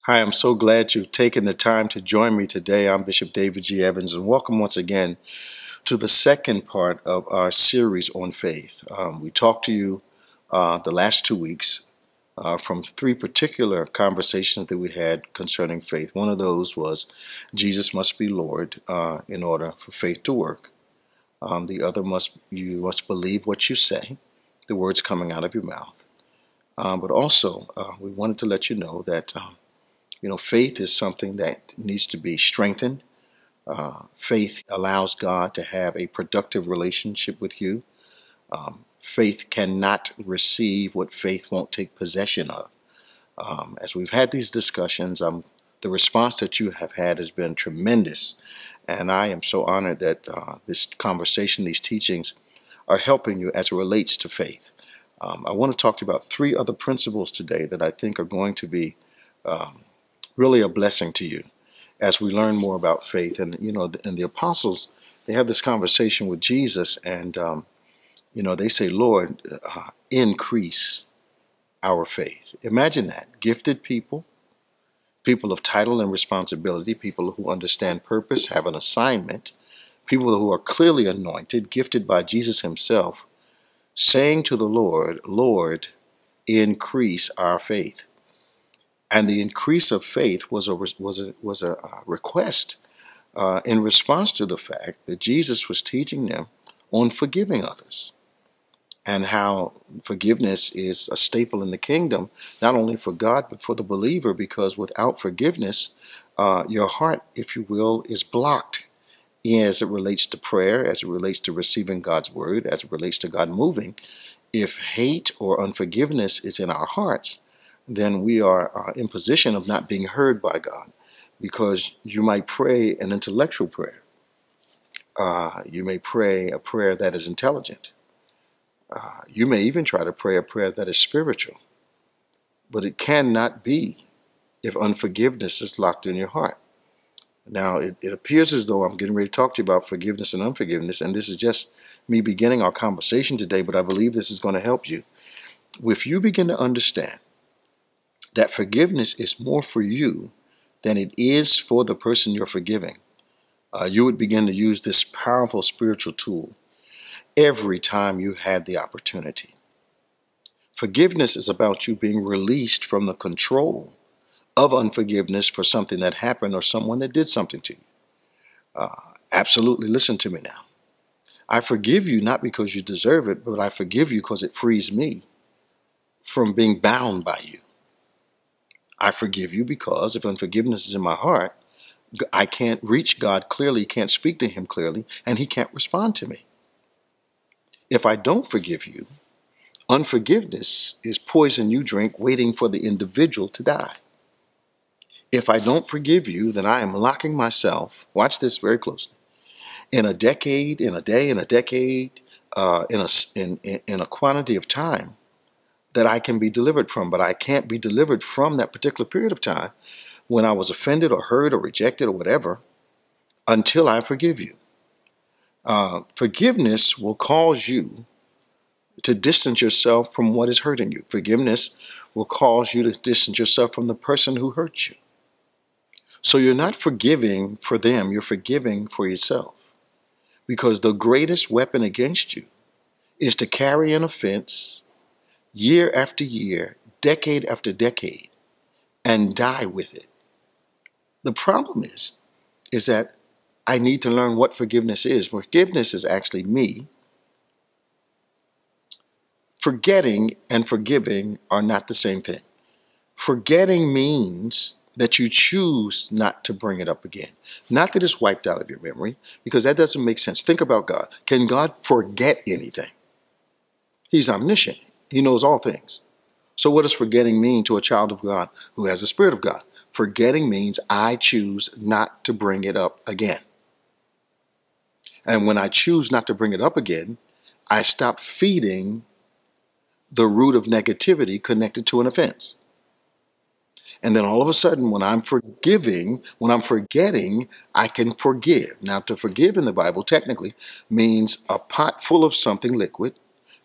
Hi, I'm so glad you've taken the time to join me today. I'm Bishop David G. Evans, and welcome once again to the second part of our series on faith. We talked to you the last 2 weeks from three particular conversations that we had concerning faith. One of those was Jesus must be Lord in order for faith to work. The other you must believe what you say, the words coming out of your mouth. But also, we wanted to let you know that faith is something that needs to be strengthened. Faith allows God to have a productive relationship with you. Faith cannot receive what faith won't take possession of. As we've had these discussions, the response that you have had has been tremendous. And I am so honored that this conversation, these teachings, are helping you as it relates to faith. I want to talk to you about three other principles today that I think are going to be really a blessing to you as we learn more about faith. And the apostles, they have this conversation with Jesus, and they say, Lord, increase our faith. Imagine that. Gifted people of title and responsibility, people who understand purpose, have an assignment, people who are clearly anointed, gifted by Jesus himself, saying to the Lord, Lord, increase our faith. And the increase of faith was a request in response to the fact that Jesus was teaching them on forgiving others and how forgiveness is a staple in the kingdom, not only for God but for the believer, because without forgiveness, your heart, if you will, is blocked as it relates to prayer, as it relates to receiving God's word, as it relates to God moving. If hate or unforgiveness is in our hearts, then we are in position of not being heard by God, because you might pray an intellectual prayer. You may pray a prayer that is intelligent. You may even try to pray a prayer that is spiritual. But it cannot be if unforgiveness is locked in your heart. Now, it appears as though I'm getting ready to talk to you about forgiveness and unforgiveness, and this is just me beginning our conversation today, but I believe this is going to help you. If you begin to understand that forgiveness is more for you than it is for the person you're forgiving, you would begin to use this powerful spiritual tool every time you had the opportunity. Forgiveness is about you being released from the control of unforgiveness for something that happened or someone that did something to you. Absolutely, listen to me now. I forgive you not because you deserve it, but I forgive you because it frees me from being bound by you. I forgive you because if unforgiveness is in my heart, I can't reach God clearly, can't speak to him clearly, and he can't respond to me. If I don't forgive you, unforgiveness is poison you drink waiting for the individual to die. If I don't forgive you, then I am locking myself, watch this very closely, in a decade, in a day, in a decade, in a quantity of time that I can be delivered from, but I can't be delivered from that particular period of time when I was offended or hurt or rejected or whatever until I forgive you. Forgiveness will cause you to distance yourself from what is hurting you. Forgiveness will cause you to distance yourself from the person who hurt you. So you're not forgiving for them, you're forgiving for yourself. Because the greatest weapon against you is to carry an offense year after year, decade after decade, and die with it. The problem is that I need to learn what forgiveness is. Forgiveness is actually me. Forgetting and forgiving are not the same thing. Forgetting means that you choose not to bring it up again. Not that it's wiped out of your memory, because that doesn't make sense. Think about God. Can God forget anything? He's omniscient. He knows all things. So what does forgetting mean to a child of God who has the Spirit of God? Forgetting means I choose not to bring it up again. And when I choose not to bring it up again, I stop feeding the root of negativity connected to an offense. And then all of a sudden, when I'm forgetting, I can forgive. Now, to forgive in the Bible technically means a pot full of something liquid,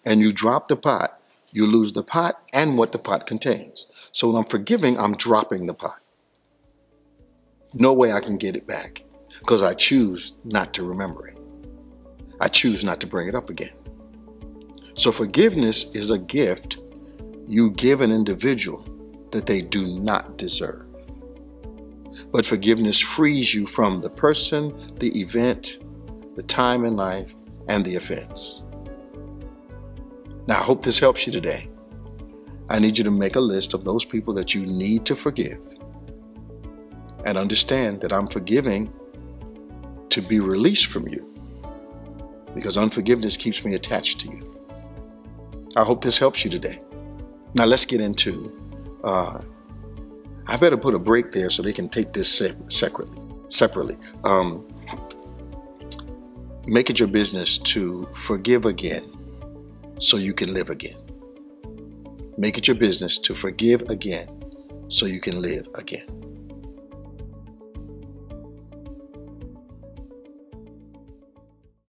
and you drop the pot, you lose the pot and what the pot contains. So when I'm forgiving, I'm dropping the pot. No way I can get it back because I choose not to remember it. I choose not to bring it up again. So forgiveness is a gift you give an individual that they do not deserve. But forgiveness frees you from the person, the event, the time in life, and the offense. Now, I hope this helps you today. I need you to make a list of those people that you need to forgive and understand that I'm forgiving to be released from you because unforgiveness keeps me attached to you. I hope this helps you today. Now let's get into, I better put a break there so they can take this separately. Make it your business to forgive again so you can live again. Make it your business to forgive again so you can live again.